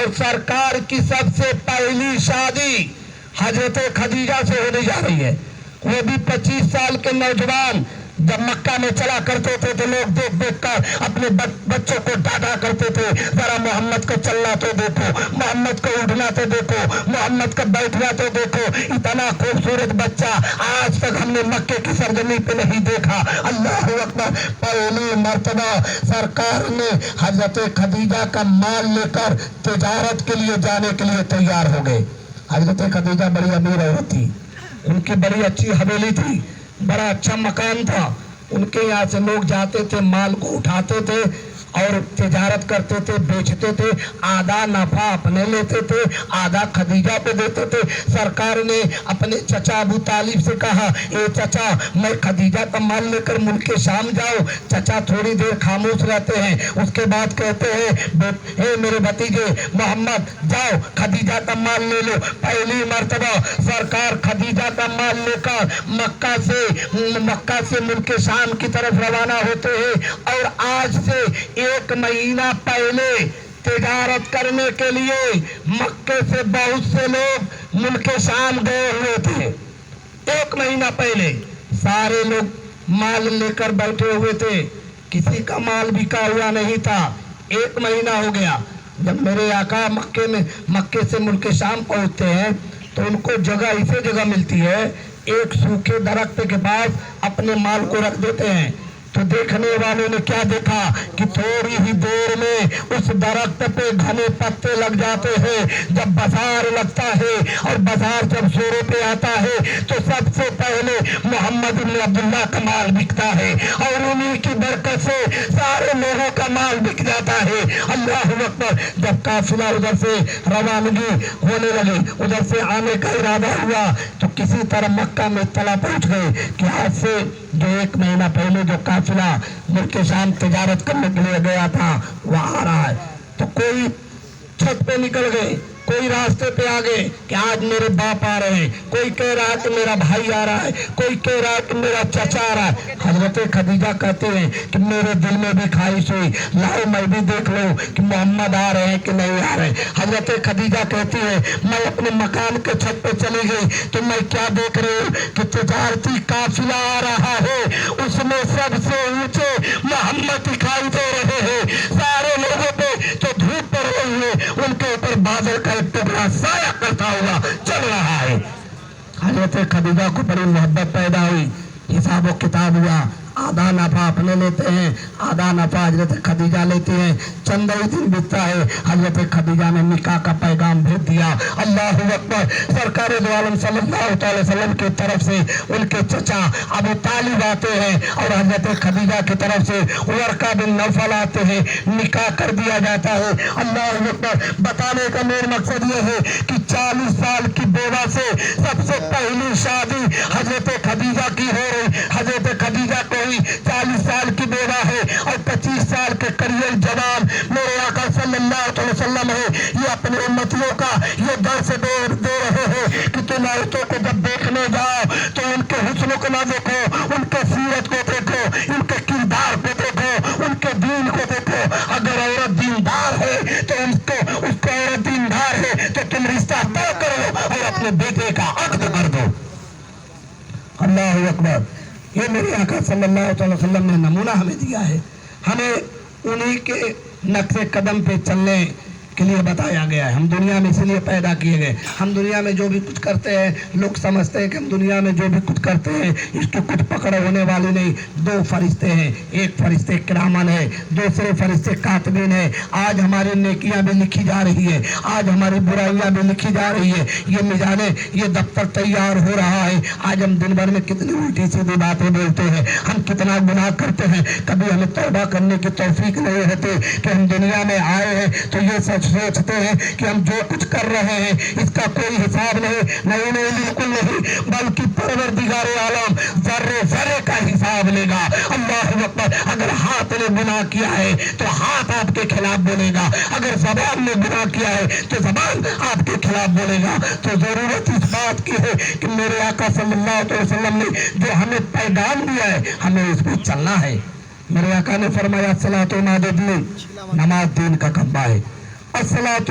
اور سرکار کی سب سے پہلی شادی حضرت خدیجہ سے ہونے جا رہی ہے. وہ بھی 25 سال کے نوجوان جب مکہ میں چلا کرتے تھے تو لوگ دیکھ دیکھ کر اپنے بچوں کو ڈانٹا کرتے تھے, ذرا محمد کا چلنا تو دیکھو, محمد کا اٹھنا تو دیکھو, محمد کا بیٹھنا تو دیکھو, اتنا خوبصورت بچہ آج تک ہم نے مکے کی سرزمین پہ نہیں دیکھا. اللہ اکبر. پہلی مرتبہ سرکار نے حضرت خدیجہ کا مال لے کر تجارت کے لیے جانے کے لیے تیار ہو گئے. حضرت خدیجہ بڑی امیر عورت تھی, ان کی بڑی اچھی حویلی تھی, بڑا اچھا مکان تھا. ان کے یہاں سے لوگ جاتے تھے, مال کو اٹھاتے تھے اور تجارت کرتے تھے, بیچتے تھے. آدھا نفع اپنے لیتے تھے, آدھا خدیجہ پہ دیتے تھے. سرکار نے اپنے چچا ابو طالب سے کہا, اے چچا میں خدیجہ کا مال لے کر ملک شام جاؤ. چچا تھوڑی دیر خاموش رہتے ہیں, اس کے بعد کہتے ہیں اے میرے بھتیجے محمد جاؤ خدیجہ کا مال لے لو. پہلی مرتبہ سرکار خدیجہ کا مال لے کر مکہ سے ملک شام کی طرف روانہ ہوتے ہیں. اور آج سے 1 مہینہ پہلے تجارت کرنے کے لیے مکے سے بہت سے لوگ ملک شام گئے ہوئے تھے. 1 مہینہ پہلے سارے لوگ مال لے کر بیٹھے ہوئے تھے, کسی کا مال بکا ہوا نہیں تھا. 1 مہینہ ہو گیا. جب میرے آقا مکے سے ملک شام پہنچتے ہیں تو ان کو جگہ اسے جگہ ملتی ہے, ایک سوکھے درخت کے پاس اپنے مال کو رکھ دیتے ہیں. تو دیکھنے والوں نے کیا دیکھا کہ تھوڑی ہی دیر میں اس درخت پہ گھنے پتے لگ جاتے ہیں. جب بازار لگتا ہے اور بازار جب زوروں پہ آتا ہے تو سب سے پہلے محمد بن عبداللہ کا مال بکتا ہے, اور انہی کی برکت سے سارے لوگوں کا مال بک جاتا ہے. اللہ اکبر. جب قافلہ ادھر سے روانگی ہونے لگی, ادھر سے آنے کا ارادہ ہوا تو کسی طرح مکہ میں اطلاع پہنچ گئے کہ آج سے جو 1 مہینہ پہلے جو قافلہ ملک شام تجارت کرنے کے لیے گیا تھا وہ آ رہا ہے. تو کوئی چھت پہ نکل گئے, کوئی راستے پہ آ گئے کہ آج میرے باپ آ رہے ہیں, کوئی کہہ رہا ہے کہ میرا بھائی آ رہا ہے, کوئی کہہ رہا ہے کہ میرا چچا آ رہا ہے. حضرت خدیجہ کہتے ہیں کہ میرے دل میں بھی خواہش ہوئی, لاؤ میں بھی دیکھ لوں کہ محمد آ رہے ہیں کہ نہیں آ رہے. حضرت خدیجہ کہتی ہے میں اپنے مکان کے چھت پہ چلی گئی تو میں کیا دیکھ رہی ہوں کہ تجارتی قافلہ آ رہا ہے, اس میں سب سے اونچے محمد دکھائی دے رہے ہیں. سارے لوگوں پہ جو دھوپ پڑ رہی ہے ان کے اوپر بادل کا ایک ٹکڑا سایہ کرتا ہوا چل رہا ہے. حضرت خدیجہ کو بڑی محبت پیدا ہوئی, حساب و کتاب ہوا, آدھا نفع اپنے لیتے ہیں, آدھا نفع حضرت خدیجہ لیتے ہیں. چند ہی دن بیتتا ہے, حضرت خدیجہ نے نکاح کا پیغام بھیج دیا. اللہ اکبر. سرکار دو عالم صلی اللہ تعالی وسلم کی طرف سے ان کے چچا ابو طالب آتے ہیں اور حضرت خدیجہ کی طرف سے ورقہ بن نوفل آتے ہیں, نکاح کر دیا جاتا ہے. اللہ اکبر. بتانے کا میرا مقصد یہ ہے کہ 40 سال کی بیوہ سے سب سے پہلی شادی حضرت خدیجہ کی ہو رہی. حضرت خدیجہ کو 40 سال کی بیوہ ہے اور 25 سال کے قریب جوان میرے آقا صلی اللہ علیہ وسلم ہے. یہ اپنے امتیوں کا یہ درس دے رہے ہیں کہ تم عورتوں کو جب دیکھنے جاؤ تو ان کے حسن کو نہ دیکھو, ان کے سیرت کو دیکھو, ان کے کردار کو دیکھو, ان کے دین کو دیکھو. اگر عورت دیندار ہے تو اس کو عورت دیندار ہے تو تم رشتہ طے کرو اور اپنے بیٹے کا عقد کر دو. اللہ اکبر. یہ میرے آقا صلی اللہ علیہ وسلم نے نمونہ ہمیں دیا ہے. ہمیں انہی کے نقش قدم پہ چلنے کے لیے بتایا گیا ہے. ہم دنیا میں اسی لیے پیدا کیے گئے. ہم دنیا میں جو بھی کچھ کرتے ہیں لوگ سمجھتے ہیں کہ ہم دنیا میں جو بھی کچھ کرتے ہیں اس کی کچھ پکڑ ہونے والی نہیں. 2 فرشتے ہیں, ایک فرشتے کرامن ہے, دوسرے فرشتے کاتبین ہے. آج ہماری نیکیاں بھی لکھی جا رہی ہے, آج ہماری برائیاں بھی لکھی جا رہی ہے. یہ میزانے یہ دفتر تیار ہو رہا ہے. آج ہم دن بھر میں کتنی الٹی سیدھی باتیں بولتے ہیں, ہم کتنا گناہ کرتے ہیں. کبھی ہمیں توبہ کرنے کی توفیق نہیں ہوتی کہ ہم دنیا میں آئے ہیں تو یہ سچ سوچتے ہیں کہ ہم جو کچھ کر رہے ہیں اس کا کوئی حساب نہیں بالکل نہیں, بلکہ پروردگار عالم ذرے ذرے کا حساب لے گا. اللہ اکبر. اگر ہاتھ نے گناہ کیا ہے تو ہاتھ آپ کے خلاف بولے گا, اگر زبان نے گناہ کیا ہے تو زبان آپ کے خلاف بولے گا. تو ضرورت اس بات کی ہے کہ میرے آقا صلی اللہ علیہ وسلم نے جو ہمیں پیغام دیا ہے ہمیں اس پہ چلنا ہے. میرے آقا نے فرمایا الصلاۃ ماد الدین, نماز دین کا کعبہ ہے. الصلاۃ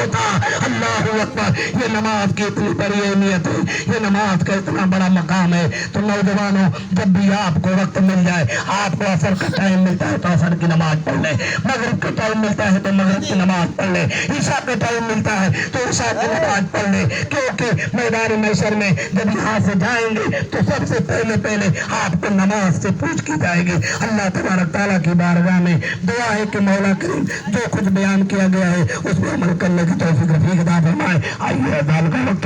ہوتا. اللہ اکبر. یہ نماز کی اتنی بڑی اہمیت ہے, یہ نماز کا اتنا بڑا مقام ہے. تو نوجوانوں, جب بھی آپ کو وقت مل جائے, آپ کو عصر کا ٹائم ملتا ہے تو عصر کی نماز پڑھ لیں, مغرب کا ٹائم ملتا ہے تو مغرب کی نماز پڑھ لیں, عشاء کا ٹائم ملتا ہے تو عشاء کی نماز پڑھ لیں. کیونکہ میدان محشر میں جب یہاں سے جائیں گے تو سب سے پہلے آپ کو نماز سے پوچھ کی جائے گی. اللہ تبارک تعالیٰ کی بارگاہ میں دعا ہے کہ مولا کریم جو کچھ بیان کیا گیا ہے اس پر عمل کرنے کی توفیق عطا فرمائے. آئیے اذان کا وقت